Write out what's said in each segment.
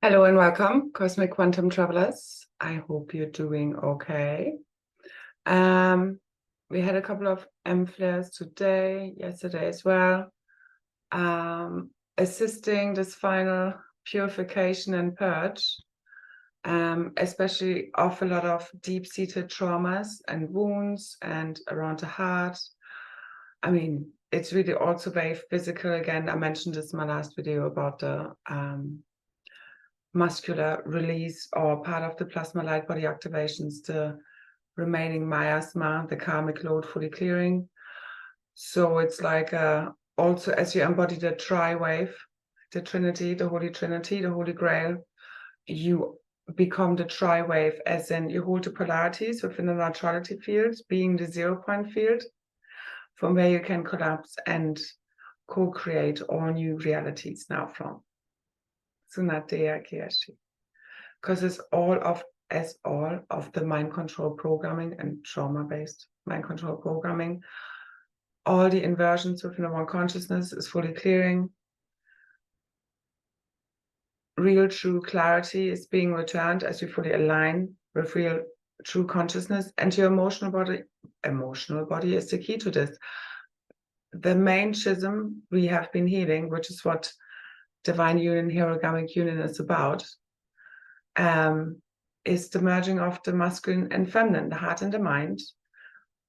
Hello and welcome, Cosmic Quantum Travelers. I hope you're doing okay. We had a couple of flares today, yesterday as well, assisting this final purification and purge, especially of a lot of deep-seated traumas and wounds and around the heart. I mean, it's really also very physical. Again, I mentioned this in my last video about the muscular release or part of the plasma light body activations, the remaining miasma, the karmic load fully clearing. So it's like also as you embody the tri-wave, the Trinity, the Holy Trinity, the Holy Grail, you become the tri-wave, as in you hold the polarities within the neutrality field, being the 0-point field, from where you can collapse and co-create all new realities now from. Because it's all of the mind control programming and trauma-based mind control programming. All the inversions within the one consciousness is fully clearing. Real true clarity is being returned as you fully align with real true consciousness, and your emotional body is the key to this. The main schism we have been healing, which is what divine union, herogamic union is about, is the merging of the masculine and feminine, the heart and the mind,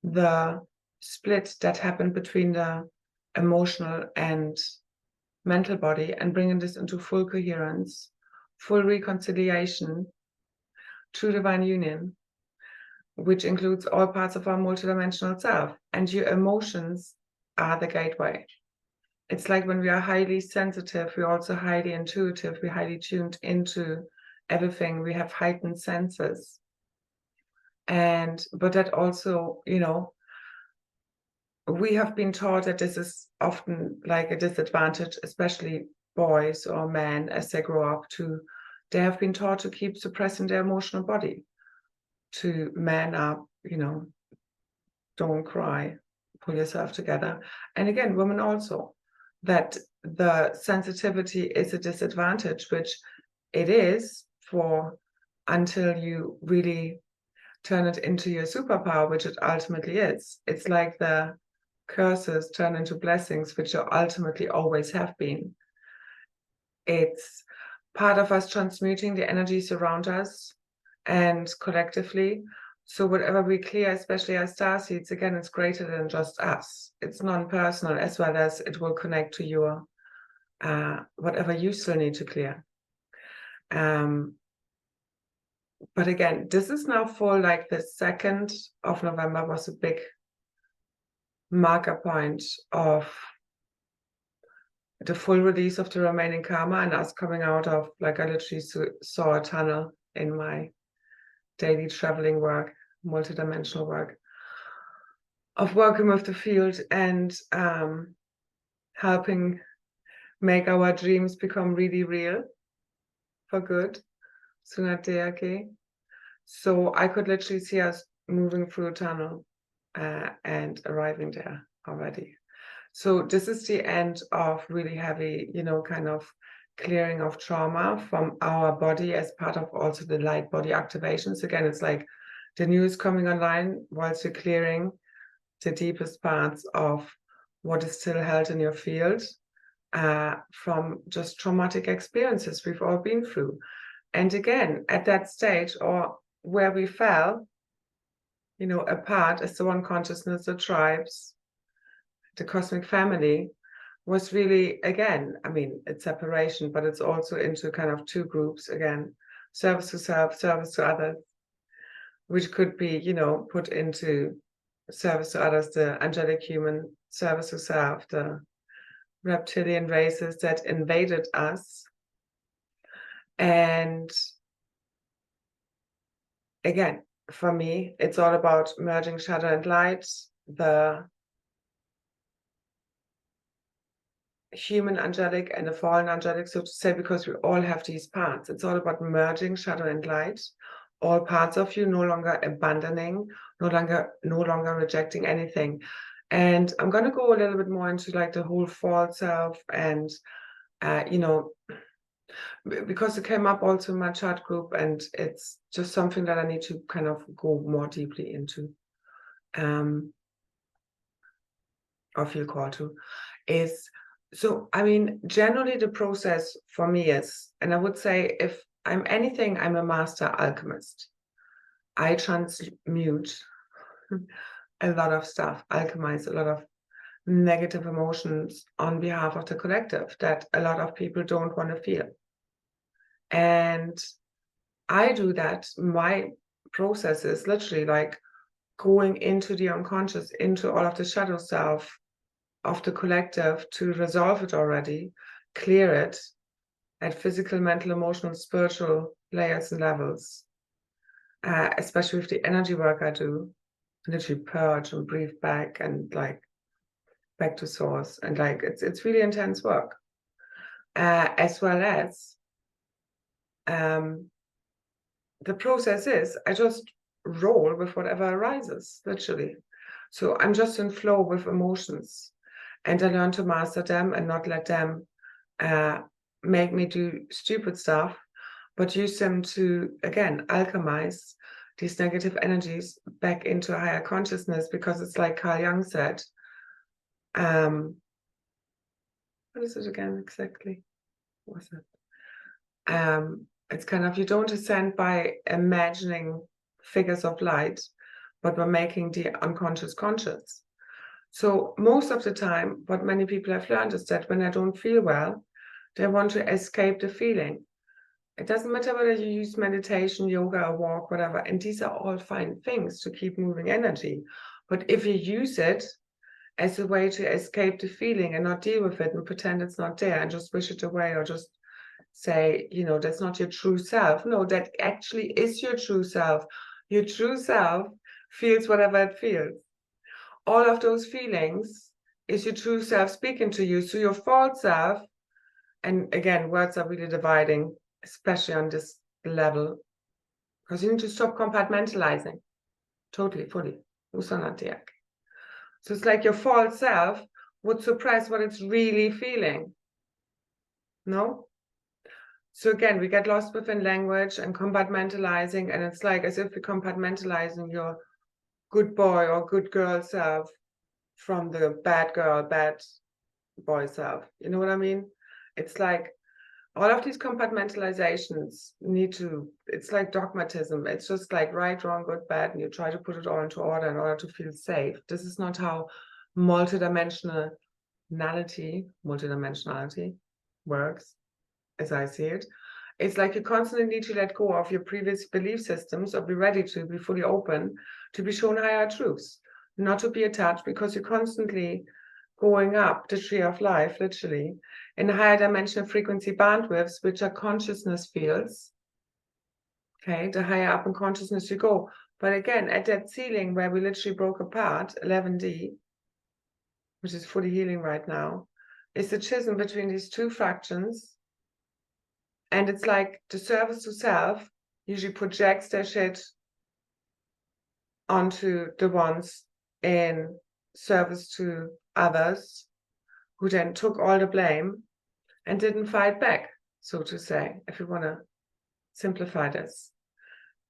the split that happened between the emotional and mental body, and bringing this into full coherence, full reconciliation, true divine union, which includes all parts of our multidimensional self. And your emotions are the gateway. It's like when we are highly sensitive, we're also highly intuitive, we're highly tuned into everything, we have heightened senses. But that also, we have been taught that this is often like a disadvantage, especially boys or men as they grow up, they have been taught to keep suppressing their emotional body, to man up, don't cry, pull yourself together. And again, women also, that the sensitivity is a disadvantage, which it is until you really turn it into your superpower, which it ultimately is. It's like the curses turn into blessings, which are ultimately always have been. It's part of us transmuting the energies around us and collectively. So whatever we clear, especially as starseeds, again, it's greater than just us. It's non-personal, as well as it will connect to your whatever you still need to clear. But again, this is now full, like the 2nd of November was a big marker point of the full release of the remaining karma and us coming out of, like, I literally saw a tunnel in my daily traveling work, multidimensional work, of working with the field and helping make our dreams become really real for good. So I could literally see us moving through a tunnel and arriving there already. So this is the end of really heavy, kind of clearing of trauma from our body as part of also the light body activations. Again, it's like the news coming online whilst you're clearing the deepest parts of what is still held in your field from just traumatic experiences we've all been through. And again, at that stage, or where we fell, apart as the one consciousness, the tribes, the cosmic family, was really, again, I mean, it's separation, but it's also into kind of two groups again: service to self, service to others, which could be, put into service to others, the angelic human, service to self, the reptilian races that invaded us. And again, for me, it's all about merging shadow and light, the human angelic and the fallen angelic, so to say, because we all have these parts. It's all about merging shadow and light, all parts of you, no longer abandoning, no longer rejecting anything. And I'm going to go a little bit more into like the whole false self and Because it came up also in my chat group, and it's just something that I need to kind of go more deeply into, or feel called to, is, so, I mean, generally the process for me is, and I would say if I'm anything, I'm a master alchemist. I transmute a lot of stuff, alchemize a lot of negative emotions on behalf of the collective that a lot of people don't want to feel. And I do that. My process is literally like going into the unconscious, into all of the shadow self of the collective to resolve it already, clear it at physical, mental, emotional, spiritual layers and levels, especially with the energy work I do, literally purge and breathe back and like back to source, and like it's really intense work, as well as the process is I just roll with whatever arises, literally. So I'm just in flow with emotions, and I learn to master them and not let them make me do stupid stuff, but use them to, again, alchemize these negative energies back into a higher consciousness, because it's like Carl Jung said, what is it again exactly? What was it? It's kind of, you don't ascend by imagining figures of light, but by making the unconscious conscious. So most of the time, what many people have learned is that when they don't feel well, they want to escape the feeling. It doesn't matter whether you use meditation, yoga, a walk, whatever, and these are all fine things to keep moving energy. But if you use it as a way to escape the feeling and not deal with it and pretend it's not there and just wish it away, or just say, you know, that's not your true self. No, that actually is your true self. Your true self feels whatever it feels. All of those feelings is your true self speaking to you. So your false self, and again, words are really dividing, especially on this level, because you need to stop compartmentalizing totally, fully. So it's like your false self would suppress what it's really feeling. No? So again, we get lost within language and compartmentalizing, and it's like as if we're compartmentalizing your good boy or good girl self from the bad girl, bad boy self. You know what I mean? It's like all of these compartmentalizations need to, it's like dogmatism. It's just like right, wrong, good, bad, and you try to put it all into order in order to feel safe. This is not how multidimensionality works, as I see it. It's like you constantly need to let go of your previous belief systems, or be ready to be fully open to be shown higher truths, not to be attached, because you're constantly going up the tree of life, literally, in higher dimensional frequency bandwidths, which are consciousness fields. Okay, the higher up in consciousness you go. But again, at that ceiling where we literally broke apart, 11D, which is fully healing right now, is the schism between these two fractions. And it's like the service to self usually projects their shit onto the ones in service to others, who then took all the blame and didn't fight back, so to say, if you want to simplify this.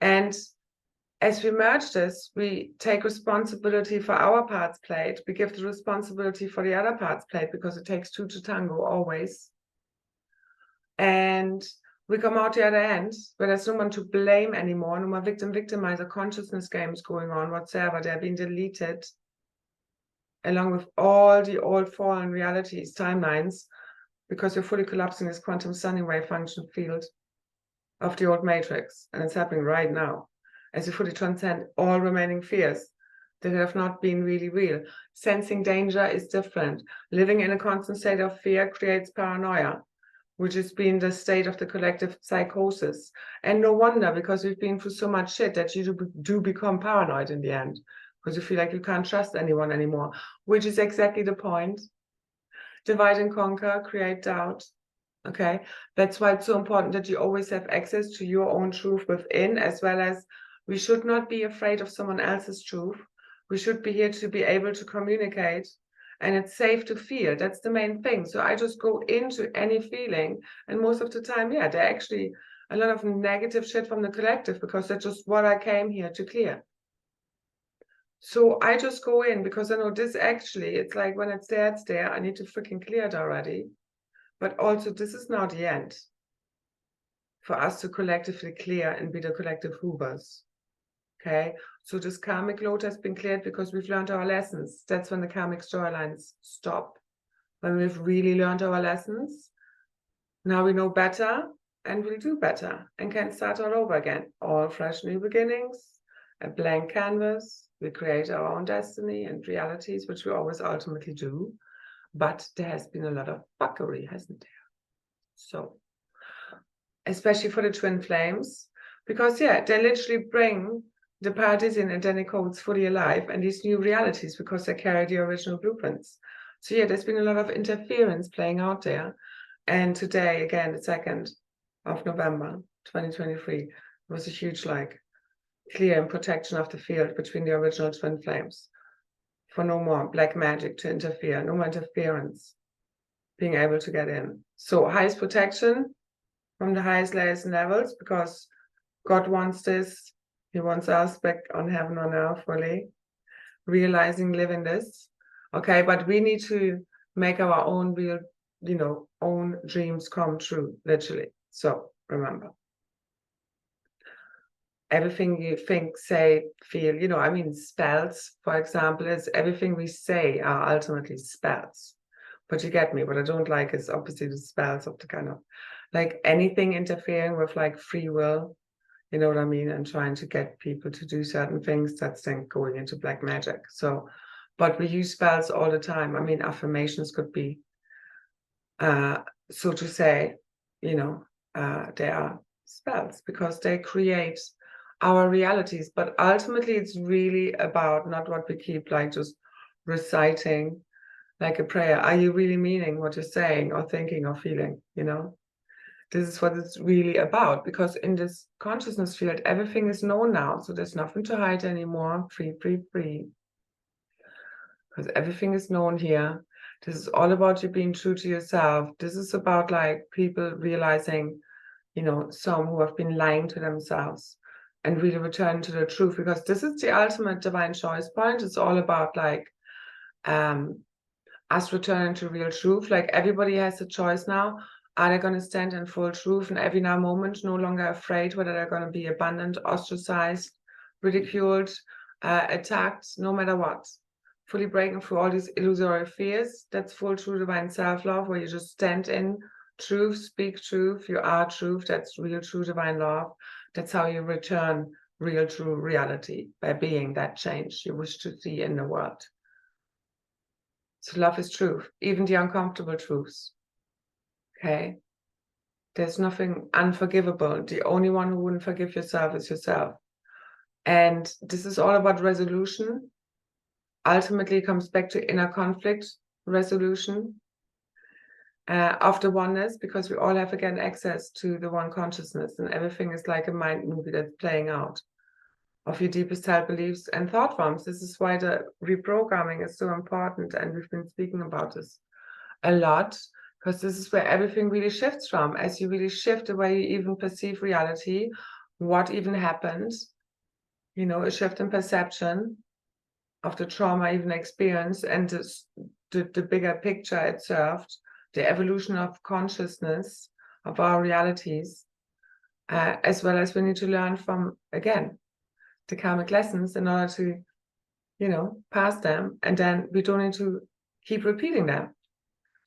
And as we merge this, we take responsibility for our parts played. We give the responsibility for the other parts played, because it takes two to tango always. And we come out the other end where there's no one to blame anymore, no more victim-victimizer consciousness games going on whatsoever. They're being deleted, along with all the old fallen realities, timelines, because you're fully collapsing this quantum sending wave function field of the old matrix. And it's happening right now, as you fully transcend all remaining fears that have not been really real. Sensing danger is different. Living in a constant state of fear creates paranoia, which has been the state of the collective psychosis. And no wonder, because we've been through so much shit that you do become paranoid in the end, because you feel like you can't trust anyone anymore, which is exactly the point. Divide and conquer, create doubt. Okay, that's why it's so important that you always have access to your own truth within, as well as we should not be afraid of someone else's truth. We should be here to be able to communicate and it's safe to feel. That's the main thing. So I just go into any feeling, and most of the time, yeah, they're actually a lot of negative shit from the collective, because that's just what I came here to clear. So I just go in because I know this actually, it's like when it's there, I need to freaking clear it already. But also, this is not the end for us to collectively clear and be the collective Hoovers. Okay, so this karmic load has been cleared because we've learned our lessons. That's when the karmic storylines stop. When we've really learned our lessons, now we know better and we'll do better and can start all over again. All fresh new beginnings, a blank canvas. We create our own destiny and realities, which we always ultimately do. But there has been a lot of fuckery, hasn't there? So, especially for the twin flames, because yeah, they literally bring the Paradisian and Danic codes fully alive and these new realities because they carry the original blueprints. So yeah, there's been a lot of interference playing out there. And today, again, the 2nd of November, 2023, was a huge, like, clear and protection of the field between the original twin flames. For no more black magic to interfere, no more interference being able to get in. So highest protection from the highest layers and levels, because God wants this. He wants us back on heaven on earth, fully realizing, living this. Okay, but we need to make our own real, own dreams come true, literally. So remember, everything you think, say, feel, spells, for example, is everything we say are ultimately spells. But you get me. What I don't like is obviously the spells of the kind of, like, anything interfering with, like, free will, you know what I mean, and trying to get people to do certain things, that's then going into black magic. So, but we use spells all the time. I mean, affirmations could be, so to say, they are spells because they create our realities. But ultimately, it's really about not what we keep, like, just reciting like a prayer. Are you really meaning what you're saying or thinking or feeling, This is what it's really about, because in this consciousness field, everything is known now. So there's nothing to hide anymore. Free, free, free. Because everything is known here. This is all about you being true to yourself. This is about, like, people realizing, some who have been lying to themselves and really returning to the truth, because this is the ultimate divine choice point. It's all about, like, us returning to real truth. Like, everybody has a choice now. Are they going to stand in full truth in every now moment, no longer afraid whether they're going to be abandoned, ostracized, ridiculed, attacked, no matter what? Fully breaking through all these illusory fears. That's full true divine self-love, where you just stand in truth, speak truth, you are truth. That's real true divine love. That's how you return real true reality, by being that change you wish to see in the world. So love is truth, even the uncomfortable truths. Okay? There's nothing unforgivable. The only one who wouldn't forgive yourself is yourself. And this is all about resolution. Ultimately, it comes back to inner conflict resolution of the oneness, because we all have, again, access to the one consciousness, and everything is like a mind movie that's playing out of your deepest held beliefs and thought forms. This is why the reprogramming is so important, and we've been speaking about this a lot, because this is where everything really shifts from. As you really shift the way you even perceive reality, what even happened, a shift in perception of the trauma even experienced, and the bigger picture it served, the evolution of consciousness of our realities, as well as we need to learn from, again, the karmic lessons in order to, pass them, and then we don't need to keep repeating them.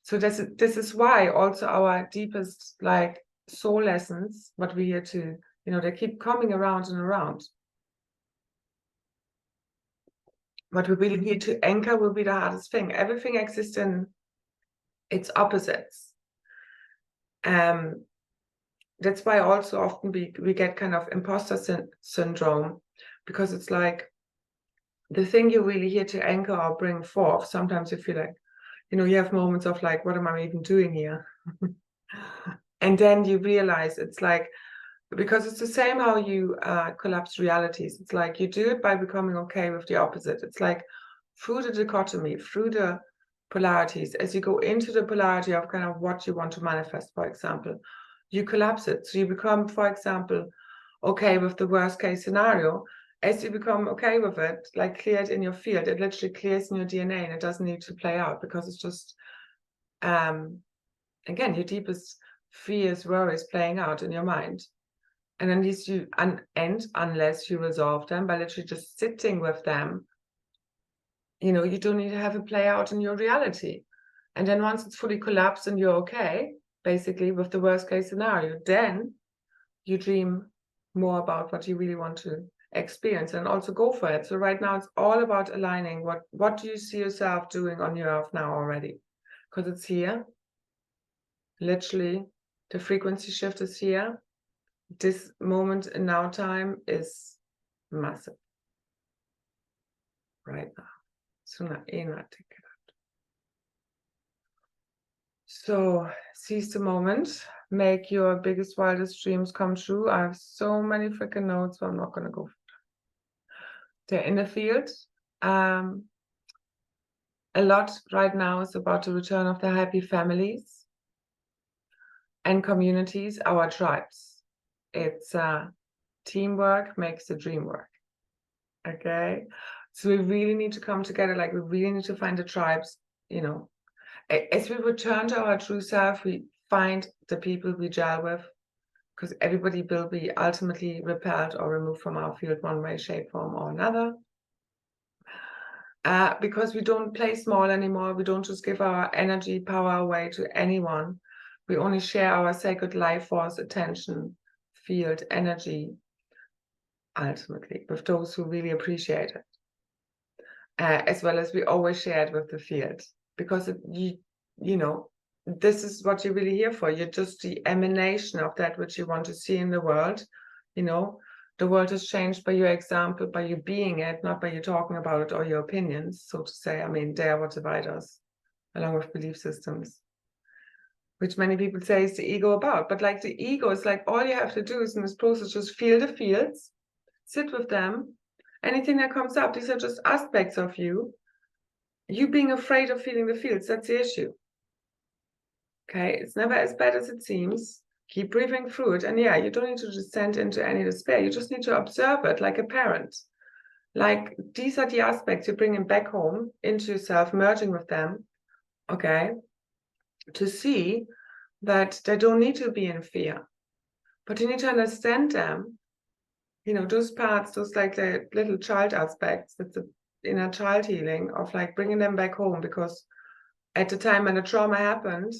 So this is why also our deepest, like, soul lessons, what we here to, they keep coming around and around. What we really need to anchor will be the hardest thing. Everything exists in its opposites. That's why also often we get kind of imposter syndrome, because it's like the thing you're really here to anchor or bring forth. Sometimes you feel like, you have moments of, like, what am I even doing here? And then you realize it's like, because it's the same how you collapse realities. It's like you do it by becoming okay with the opposite. It's like through the dichotomy, through the polarities. As you go into the polarity of kind of what you want to manifest, for example, you collapse it. So you become, for example, okay with the worst case scenario. As you become okay with it, like clear it in your field, it literally clears in your DNA and it doesn't need to play out, because it's just, again, your deepest fears, worries playing out in your mind. And unless you resolve them by literally just sitting with them, you know, you don't need to have it play out in your reality. And then once it's fully collapsed and you're okay, basically with the worst case scenario, then you dream more about what you really want to experience and also go for it. So right now it's all about aligning what do you see yourself doing on your earth now already? Because it's here. Literally, the frequency shift is here. This moment in now time is massive. Right now. So seize the moment. Make your biggest, wildest dreams come true. I have so many freaking notes, so I'm not going to go. They're in the field. A lot right now is about the return of the happy families and communities, our tribes. It's teamwork makes the dream work. Okay? So we really need to come together, like we really need to find the tribes, you know. As we return to our true self, we find the people we gel with, because everybody will be ultimately repelled or removed from our field one way, shape, form, or another. Because we don't play small anymore. We don't just give our energy, power away to anyone. We only share our sacred life force, attention, field, energy, ultimately, with those who really appreciate it. As well as we always share it with the field, because you know, this is what you're really here for. You're just the emanation of that which you want to see in the world. You know, the world is changed by your example, by you being it, not by you talking about it or your opinions, so to say. I mean, they are what divide us, along with belief systems, which many people say is the ego about. But like the ego is like, all you have to do is in this process, just feel the fields, sit with them. Anything that comes up, these are just aspects of you. You being afraid of feeling the fields, that's the issue. Okay, it's never as bad as it seems. Keep breathing through it. And yeah, you don't need to descend into any despair. You just need to observe it like a parent. Like, these are the aspects you're bringing back home into yourself, merging with them, okay, to see that they don't need to be in fear. But you need to understand them. You know, those parts, those like the little child aspects, that's the inner child healing of like bringing them back home, because at the time when the trauma happened,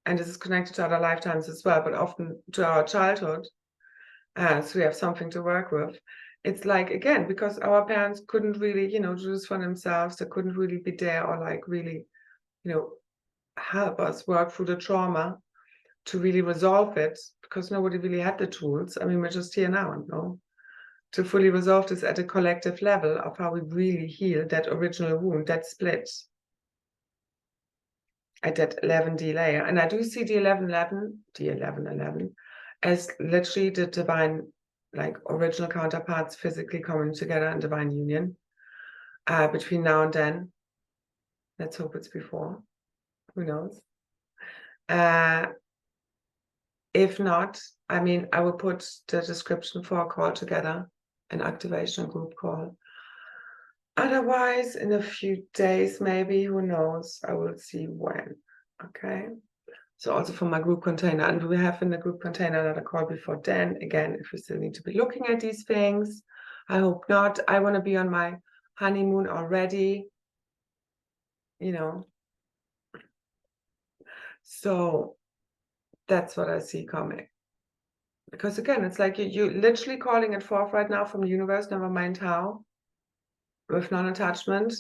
and this is connected to other lifetimes as well, but often to our childhood, so we have something to work with. It's like, again, because our parents couldn't really, you know, do this for themselves, they couldn't really be there or like really, you know, help us work through the trauma to really resolve it, because nobody really had the tools. I mean, we're just here now, you know, to fully resolve this at a collective level of how we really heal that original wound, that split at that 11D layer. And I do see the 1111 as literally the divine, like original counterparts physically coming together in divine union between now and then. Let's hope it's before. Who knows? If not, I mean, I will put the description for a call together, an activation group call. Otherwise, in a few days, maybe, who knows, I will see when. Okay. So also for my group container, and we have in the group container another call before then. Again, if you still need to be looking at these things, I hope not. I want to be on my honeymoon already, you know. So that's what I see coming. Because again, it's like you're literally calling it forth right now from the universe, never mind how, with non-attachment.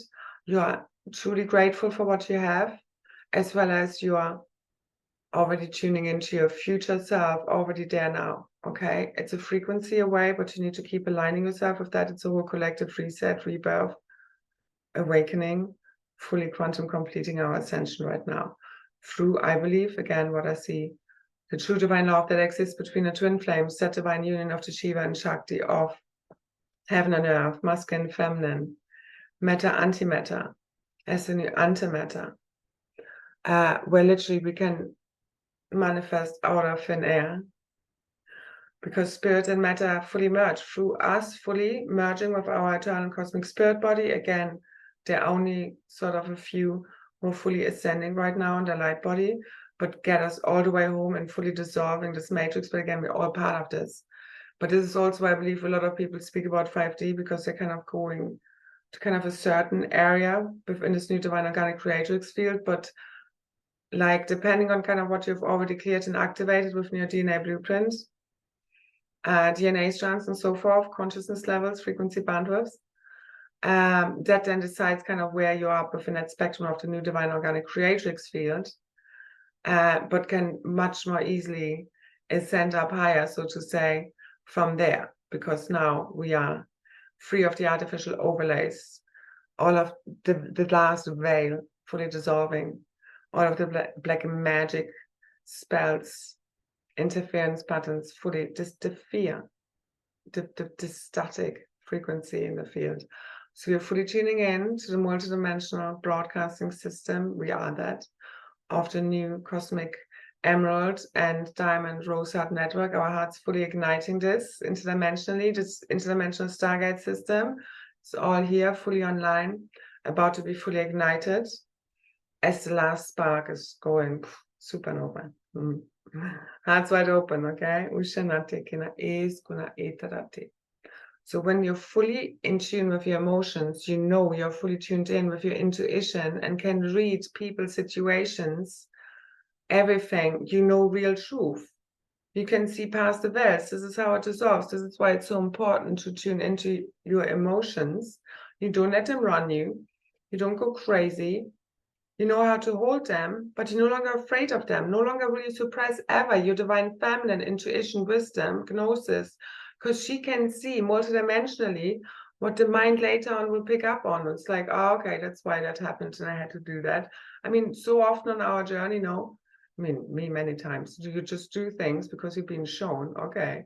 You are truly grateful for what you have, as well as you are already tuning into your future self, already there now, okay? It's a frequency away, but you need to keep aligning yourself with that. It's a whole collective reset, rebirth, awakening, fully quantum completing our ascension right now. Through, I believe, again, what I see, the true divine love that exists between the twin flames, that divine union of the Shiva and Shakti, of heaven and earth, masculine, feminine, matter, antimatter, as in antimatter, where literally we can manifest out of thin air, because spirit and matter fully merge through us, fully merging with our eternal cosmic spirit body. Again, there are only sort of a few who are fully ascending right now in the light body, but get us all the way home and fully dissolving this matrix. But again, we're all part of this. But this is also why I believe a lot of people speak about 5D, because they're kind of going to kind of a certain area within this new divine organic creatrix field. But like, depending on kind of what you've already cleared and activated within your DNA blueprint, DNA strands and so forth, consciousness levels, frequency bandwidths, that then decides kind of where you are within that spectrum of the new divine organic creatrix field, but can much more easily ascend up higher, so to say, from there, because now we are free of the artificial overlays, all of the last veil fully dissolving, all of the black magic spells, interference patterns fully, just the fear, the static frequency in the field. So we're fully tuning in to the multidimensional broadcasting system. We are that of the new cosmic emerald and diamond rose heart network. Our heart's fully igniting this interdimensionally, this interdimensional Stargate system. It's all here, fully online, about to be fully ignited as the last spark is going supernova. Hearts wide open, okay? So when you're fully in tune with your emotions, you know you're fully tuned in with your intuition and can read people's situations, everything, you know real truth. You can see past the veils. This is how it dissolves. This is why it's so important to tune into your emotions. You don't let them run you. You don't go crazy. You know how to hold them, but you're no longer afraid of them. No longer will you suppress ever your divine feminine intuition, wisdom, gnosis, because she can see multidimensionally what the mind later on will pick up on. It's like, oh, okay, that's why that happened and I had to do that. I mean, so often on our journey, no, I mean, me many times, you just do things because you've been shown, okay.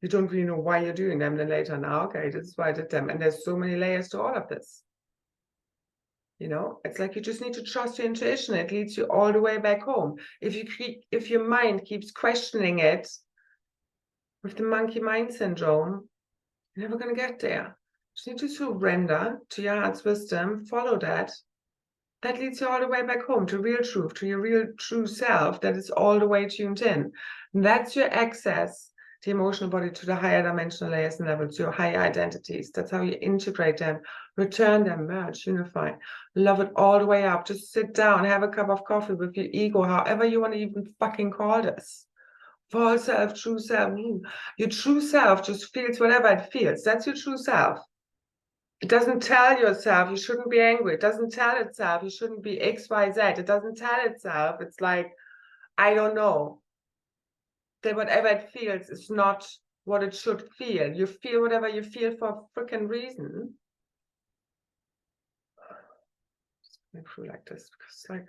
You don't really know why you're doing them, then later now, okay, this is why I did them. And there's so many layers to all of this. You know, it's like you just need to trust your intuition. It leads you all the way back home. If your mind keeps questioning it with the monkey mind syndrome, you're never going to get there. You just need to surrender to your heart's wisdom, follow that. That leads you all the way back home to real truth, to your real true self that is all the way tuned in. And that's your access, the emotional body, to the higher dimensional layers and levels, your higher identities. That's how you integrate them, return them, merge, unify, love it all the way up. Just sit down, have a cup of coffee with your ego, however you want to even fucking call this. False self, true self. Your true self just feels whatever it feels. That's your true self. It doesn't tell yourself you shouldn't be angry. It doesn't tell itself you shouldn't be X, Y, Z. It doesn't tell itself. It's like, I don't know. That whatever it feels is not what it should feel. You feel whatever you feel for a freaking reason. Just going through like this, because like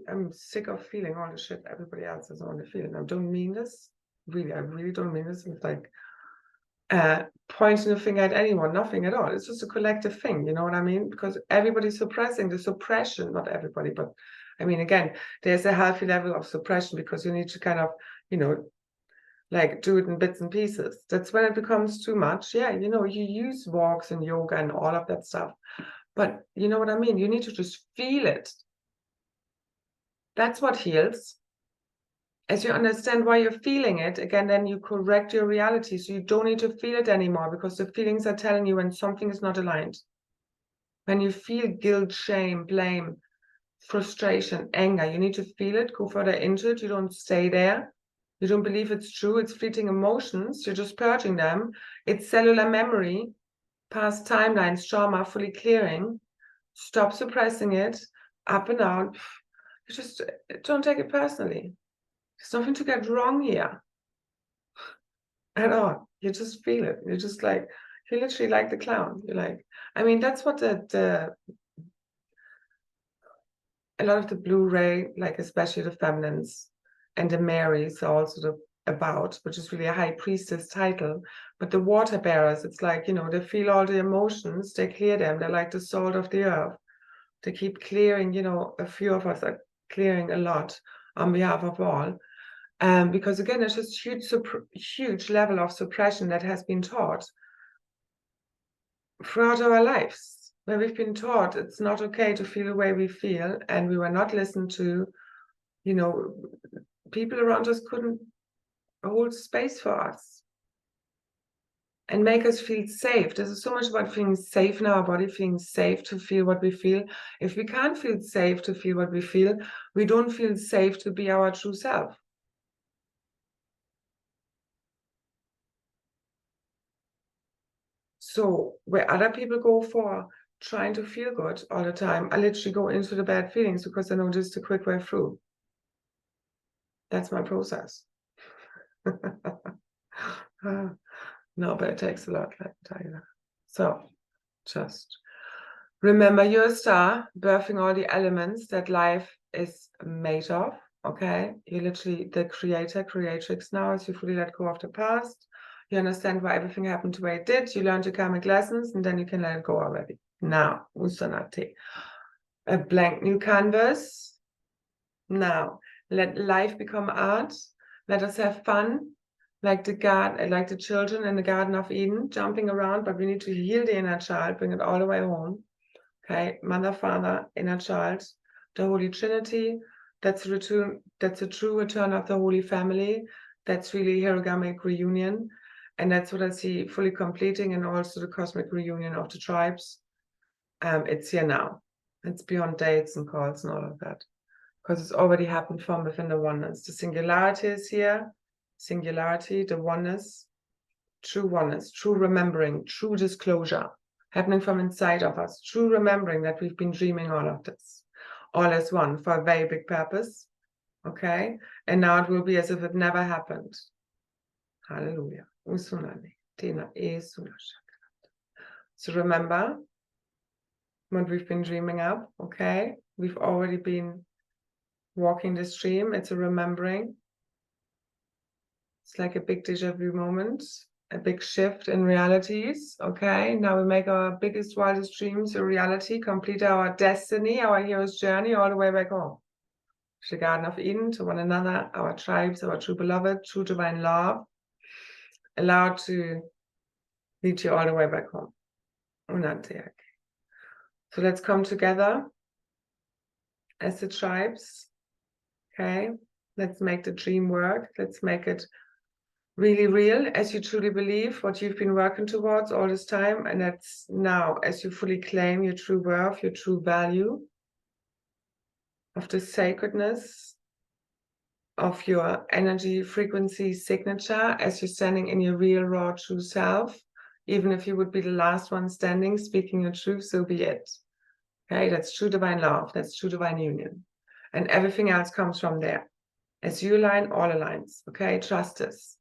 I'm sick of feeling all the shit everybody else is only feeling. I don't mean this. Really, I really don't mean this. It's like pointing a finger at anyone, nothing at all. It's just a collective thing, you know what I mean? Because everybody's suppressing the suppression, not everybody, but I mean, again, there's a healthy level of suppression because you need to kind of, you know, like do it in bits and pieces. That's when it becomes too much. Yeah, you know, you use walks and yoga and all of that stuff, but you know what I mean? You need to just feel it. That's what heals. As you understand why you're feeling it, again, then you correct your reality. So you don't need to feel it anymore because the feelings are telling you when something is not aligned. When you feel guilt, shame, blame, frustration, anger, you need to feel it, go further into it. You don't stay there. You don't believe it's true. It's fleeting emotions. You're just purging them. It's cellular memory, past timelines, trauma, fully clearing. Stop suppressing it, up and out. You just don't take it personally. There's nothing to get wrong here at all. You just feel it. You're just like, you're literally like the clown. You're like, I mean, that's what a lot of the Blu-ray, like especially the feminines and the Marys are also about, which is really a high priestess title. But the water bearers, it's like, you know, they feel all the emotions, they clear them. They're like the salt of the earth. to keep clearing, you know, a few of us are clearing a lot on behalf of all. Because again, it's just huge level of suppression that has been taught throughout our lives, where we've been taught it's not okay to feel the way we feel, and we were not listened to. You know, people around us couldn't hold space for us and make us feel safe. This is so much about feeling safe in our body, feeling safe to feel what we feel. If we can't feel safe to feel what we feel, we don't feel safe to be our true self. So where other people go for trying to feel good all the time, I literally go into the bad feelings because I know this is the quick way through. That's my process. No, but it takes a lot, let me tell you that. So just remember, you're a star, birthing all the elements that life is made of, okay? You're literally the creator, creatrix now, as you fully let go of the past. You understand why everything happened the way it did. You learned your karmic lessons, and then you can let it go already. Now, usanate. A blank new canvas. Now, let life become art. Let us have fun, like the children in the Garden of Eden, jumping around, but we need to heal the inner child, bring it all the way home. Okay, Mother, Father, inner child, the Holy Trinity. That's a true return of the Holy Family. That's really Hiragamic reunion. And that's what I see fully completing, and also the cosmic reunion of the tribes. It's here now. It's beyond dates and calls and all of that. Because it's already happened from within the oneness. The singularity is here. Singularity, the oneness, true remembering, true disclosure, happening from inside of us, true remembering that we've been dreaming all of this, all as one, for a very big purpose, okay? And now it will be as if it never happened. Hallelujah. So remember what we've been dreaming up, okay? We've already been walking this dream. It's a remembering. It's like a big déjà vu moment, a big shift in realities. Okay, now we make our biggest, wildest dreams a reality, complete our destiny, our hero's journey all the way back home. To the Garden of Eden, to one another, our tribes, our true beloved, true divine love, allowed to lead you all the way back home. So let's come together as the tribes. Okay, let's make the dream work. Let's make it really real, as you truly believe what you've been working towards all this time. And that's now, as you fully claim your true worth, your true value, of the sacredness of your energy frequency signature, as you're standing in your real, raw, true self. Even if you would be the last one standing, speaking your truth, so be it. Okay, that's true divine love, that's true divine union. And everything else comes from there. As you align, all aligns. Okay, trust this.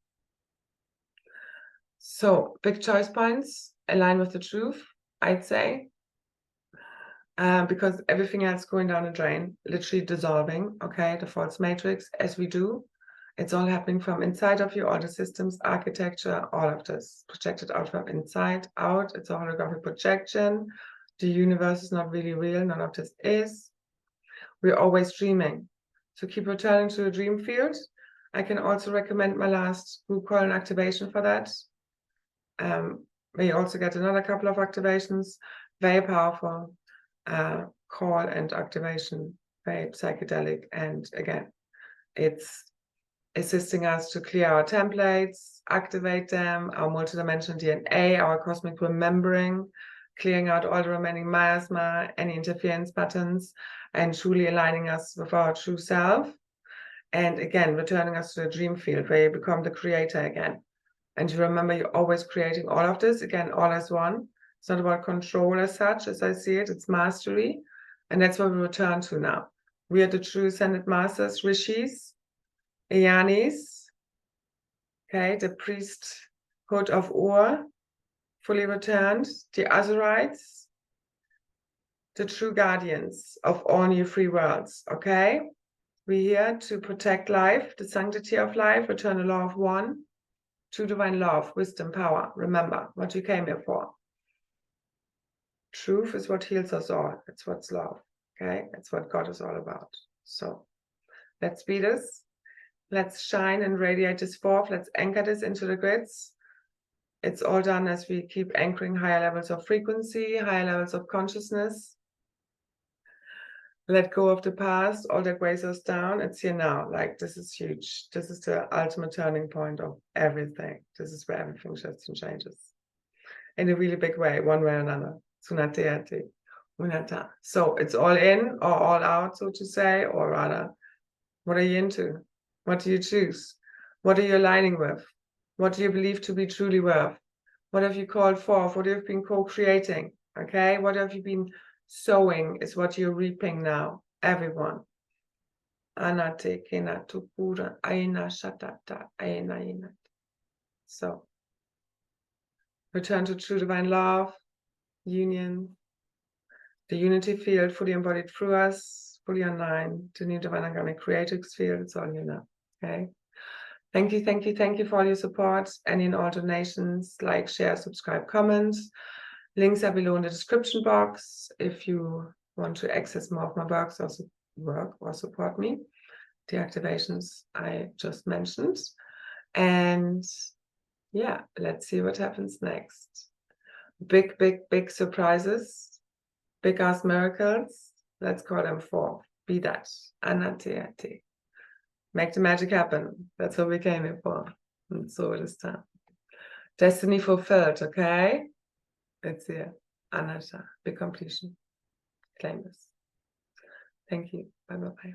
So big choice points, align with the truth, I'd say, because everything else going down the drain, literally dissolving, okay, the false matrix, as we do. It's all happening from inside of you, all the systems, architecture, all of this, projected out from inside out. It's a holographic projection. The universe is not really real, none of this is. We're always dreaming. So keep returning to the dream field. I can also recommend my last group call and activation for that. We also get another couple of activations, very powerful call and activation, very psychedelic. And again, it's assisting us to clear our templates, activate them, our multidimensional DNA, our cosmic remembering, clearing out all the remaining miasma, any interference patterns, and truly aligning us with our true self. And again, returning us to the dream field where you become the creator again. And you remember, you're always creating all of this, again, all as one. It's not about control as such, as I see it, it's mastery. And that's what we return to now. We are the true ascended masters, rishis, ayanis, okay, the priesthood of Ur, fully returned, the Azurites, the true guardians of all new free worlds, okay? We're here to protect life, the sanctity of life, return the law of one, true divine love, wisdom, power. Remember what you came here for. Truth is what heals us all. It's what's love. Okay, that's what God is all about. So let's be this. Let's shine and radiate this forth. Let's anchor this into the grids. It's all done as we keep anchoring higher levels of frequency, higher levels of consciousness. Let go of the past, all that weighs us down. It's here now. Like, this is huge. This is the ultimate turning point of everything. This is where everything shifts and changes in a really big way, one way or another. So it's all in or all out, so to say, or rather, what are you into? What do you choose? What are you aligning with? What do you believe to be truly worth? What have you called forth? What have you been co-creating? Okay, what have you been sowing is what you're reaping now, everyone. So, return to true divine love, union, the unity field fully embodied through us, fully online, the new divine organic creatrix field, it's all you know, okay? Thank you, thank you, thank you for all your support, and in all donations, like, share, subscribe, comment. Links are below in the description box if you want to access more of my works or support me. The activations I just mentioned. And yeah, let's see what happens next. Big, big, big surprises, big ass miracles. Let's call them forth. Be that. Anate. Make the magic happen. That's what we came here for. And so it is time. Destiny fulfilled, okay? It's here. Anatta. Big completion. Claim this. Thank you. Bye bye.